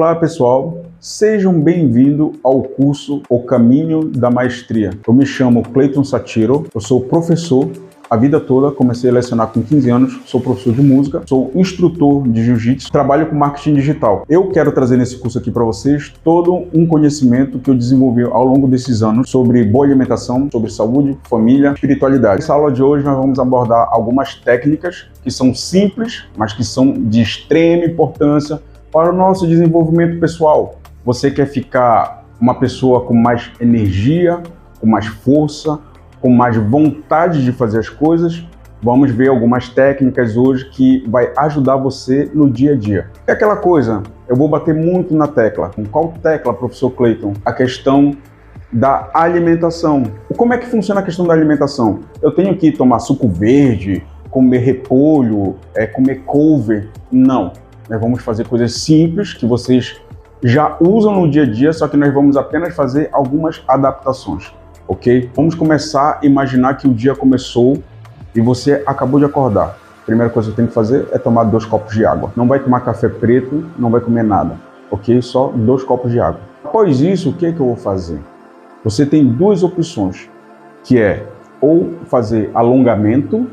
Olá pessoal, sejam bem-vindos ao curso O Caminho da Maestria. Eu me chamo Cleiton Satiro, eu sou professor a vida toda, comecei a lecionar com 15 anos, sou professor de música, sou instrutor de jiu-jitsu, trabalho com marketing digital. Eu quero trazer nesse curso aqui para vocês todo um conhecimento que eu desenvolvi ao longo desses anos sobre boa alimentação, sobre saúde, família, espiritualidade. Nessa aula de hoje nós vamos abordar algumas técnicas que são simples, mas que são de extrema importância para o nosso desenvolvimento pessoal. Você quer ficar uma pessoa com mais energia, com mais força, com mais vontade de fazer as coisas? Vamos ver algumas técnicas hoje que vai ajudar você no dia a dia. É aquela coisa, eu vou bater muito na tecla. Com qual tecla, professor Cleiton? A questão da alimentação. Como é que funciona a questão da alimentação? Eu tenho que tomar suco verde, comer repolho, comer couve? Não. Nós vamos fazer coisas simples que vocês já usam no dia a dia, só que nós vamos apenas fazer algumas adaptações, ok? Vamos começar a imaginar que o dia começou e você acabou de acordar. A primeira coisa que você tem que fazer é tomar 2 copos de água. Não vai tomar café preto, não vai comer nada, ok? Só 2 copos de água. Após isso, o que é que eu vou fazer? Você tem 2 opções, que é ou fazer alongamento,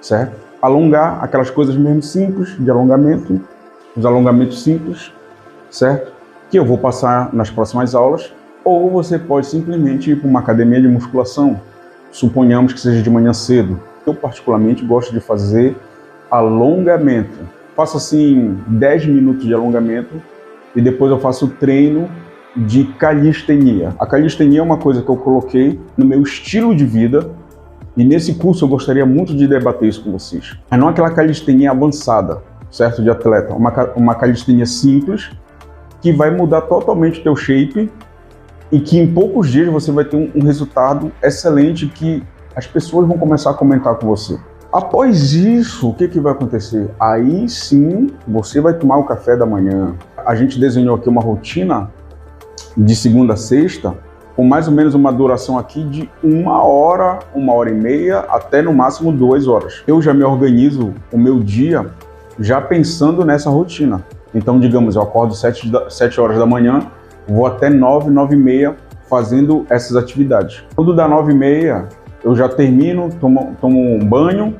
certo? Alongar aquelas coisas mesmo simples de alongamento, os alongamentos simples, certo? Que eu vou passar nas próximas aulas, ou você pode simplesmente ir para uma academia de musculação, suponhamos que seja de manhã cedo. Eu particularmente gosto de fazer alongamento. Faço assim 10 minutos de alongamento e depois eu faço o treino de calistenia. A calistenia é uma coisa que eu coloquei no meu estilo de vida e nesse curso eu gostaria muito de debater isso com vocês. Mas não aquela calistenia avançada, certo, de atleta, uma calistenia simples que vai mudar totalmente o teu shape e que em poucos dias você vai ter um resultado excelente que as pessoas vão começar a comentar com você. Após isso, o que vai acontecer? Aí sim, você vai tomar o café da manhã. A gente desenhou aqui uma rotina de segunda a sexta, com mais ou menos uma duração aqui de 1 hora, 1h30, até no máximo 2 horas. Eu já me organizo o meu dia já pensando nessa rotina. Então, digamos, eu acordo 7 horas da manhã, vou até 9, 9h30 fazendo essas atividades. Quando dá 9h30, eu já termino, tomo um banho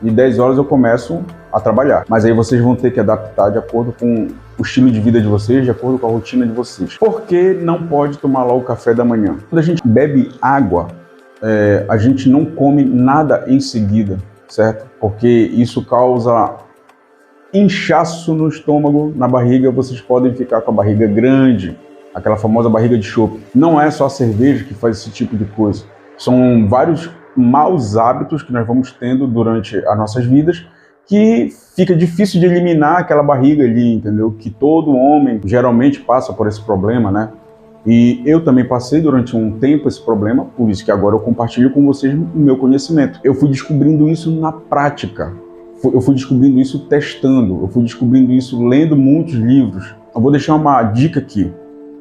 e 10 horas eu começo a trabalhar. Mas aí vocês vão ter que adaptar de acordo com o estilo de vida de vocês, de acordo com a rotina de vocês. Por que não pode tomar logo o café da manhã? Quando a gente bebe água, a gente não come nada em seguida, certo? Porque isso causa inchaço no estômago, na barriga, vocês podem ficar com a barriga grande, aquela famosa barriga de chope. Não é só a cerveja que faz esse tipo de coisa. São vários maus hábitos que nós vamos tendo durante as nossas vidas que fica difícil de eliminar aquela barriga ali, entendeu? Que todo homem geralmente passa por esse problema, né? E eu também passei durante um tempo esse problema, por isso que agora eu compartilho com vocês o meu conhecimento. Eu fui descobrindo isso na prática. Eu fui descobrindo isso testando, eu fui descobrindo isso lendo muitos livros. Eu vou deixar uma dica aqui.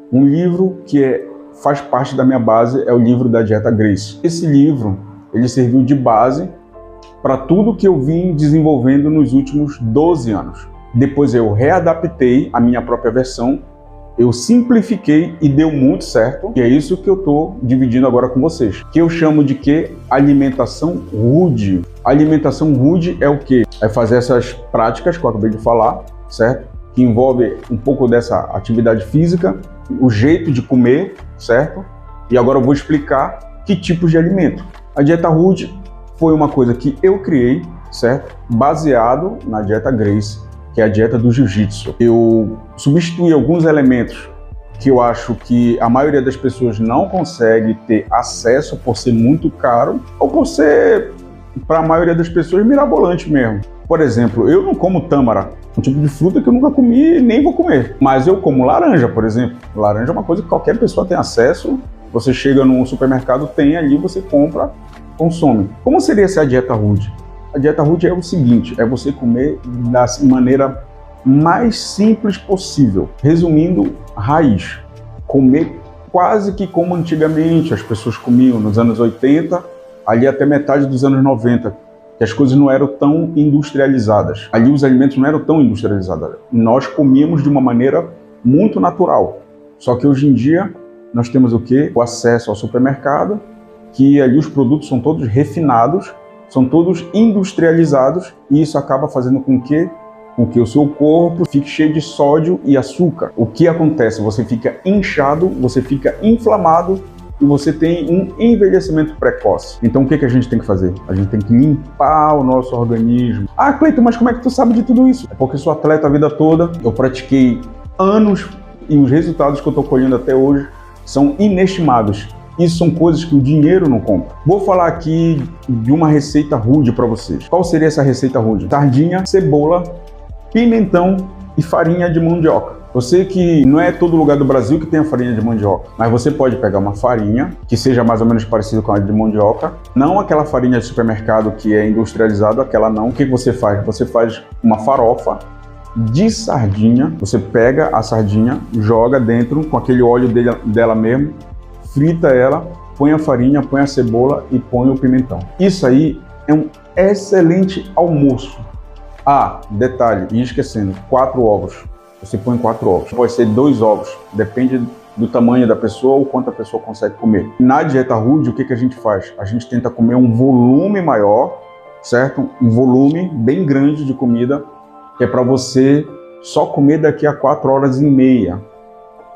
Um livro que faz parte da minha base é o livro da Dieta Grace. Esse livro, ele serviu de base para tudo que eu vim desenvolvendo nos últimos 12 anos. Depois eu readaptei a minha própria versão, eu simplifiquei e deu muito certo. E é isso que eu estou dividindo agora com vocês. Que eu chamo de que? Alimentação rude. Alimentação rude é o quê? É fazer essas práticas que eu acabei de falar, certo? Que envolve um pouco dessa atividade física, o jeito de comer, certo? E agora eu vou explicar que tipos de alimento. A dieta rude foi uma coisa que eu criei, certo? Baseado na dieta Grace, que é a dieta do jiu-jitsu. Eu substituí alguns elementos que eu acho que a maioria das pessoas não consegue ter acesso por ser muito caro ou por ser, para a maioria das pessoas, mirabolante mesmo. Por exemplo, eu não como tâmara, um tipo de fruta que eu nunca comi e nem vou comer. Mas eu como laranja, por exemplo. Laranja é uma coisa que qualquer pessoa tem acesso. Você chega num supermercado, tem ali, você compra, consome. Como seria essa dieta rude? A dieta rude é o seguinte, é você comer da maneira mais simples possível. Resumindo, raiz. Comer quase que como antigamente as pessoas comiam nos anos 80, ali até metade dos anos 90, que as coisas não eram tão industrializadas. Ali os alimentos não eram tão industrializados. Nós comíamos de uma maneira muito natural. Só que hoje em dia nós temos o quê? O acesso ao supermercado, que ali os produtos são todos refinados, são todos industrializados, e isso acaba fazendo com que o seu corpo fique cheio de sódio e açúcar. O que acontece? Você fica inchado, você fica inflamado e você tem um envelhecimento precoce. Então o que a gente tem que fazer? A gente tem que limpar o nosso organismo. Ah, Cleiton, mas como é que tu sabe de tudo isso? É porque sou atleta a vida toda, eu pratiquei anos e os resultados que eu estou colhendo até hoje são inestimáveis. Isso são coisas que o dinheiro não compra. Vou falar aqui de uma receita rude para vocês. Qual seria essa receita rude? Sardinha, cebola, pimentão e farinha de mandioca. Eu sei que não é todo lugar do Brasil que tem a farinha de mandioca, mas você pode pegar uma farinha que seja mais ou menos parecida com a de mandioca, não aquela farinha de supermercado que é industrializada, aquela não. O que você faz? Você faz uma farofa de sardinha, você pega a sardinha, joga dentro com aquele óleo dela mesmo, frita ela, põe a farinha, põe a cebola e põe o pimentão. Isso aí é um excelente almoço. Ah, detalhe, e esquecendo, 4 ovos. Você põe 4 ovos. Pode ser 2 ovos, depende do tamanho da pessoa ou quanto a pessoa consegue comer. Na dieta rude, o que a gente faz? A gente tenta comer um volume maior, certo? Um volume bem grande de comida, que é para você só comer daqui a 4 horas e meia.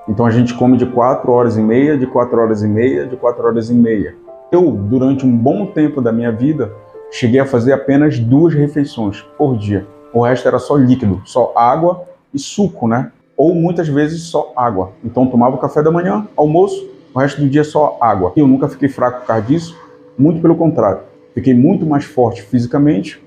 Então a gente come de 4 horas e meia, de 4 horas e meia, de 4 horas e meia. Eu, durante um bom tempo da minha vida, cheguei a fazer apenas 2 refeições por dia. O resto era só líquido, só água e suco, né? Ou muitas vezes só água. Então tomava o café da manhã, almoço, o resto do dia só água. Eu nunca fiquei fraco por causa disso, muito pelo contrário. Fiquei muito mais forte fisicamente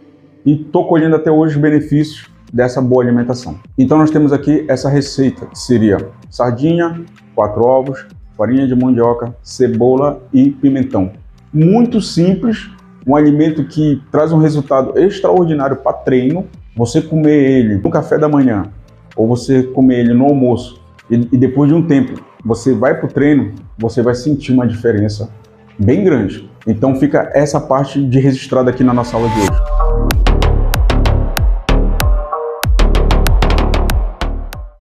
e estou colhendo até hoje os benefícios dessa boa alimentação. Então nós temos aqui essa receita, que seria sardinha, 4 ovos, farinha de mandioca, cebola e pimentão. Muito simples, um alimento que traz um resultado extraordinário para treino. Você comer ele no café da manhã, ou você comer ele no almoço, e depois de um tempo você vai para o treino, você vai sentir uma diferença bem grande. Então fica essa parte de registrada aqui na nossa aula de hoje.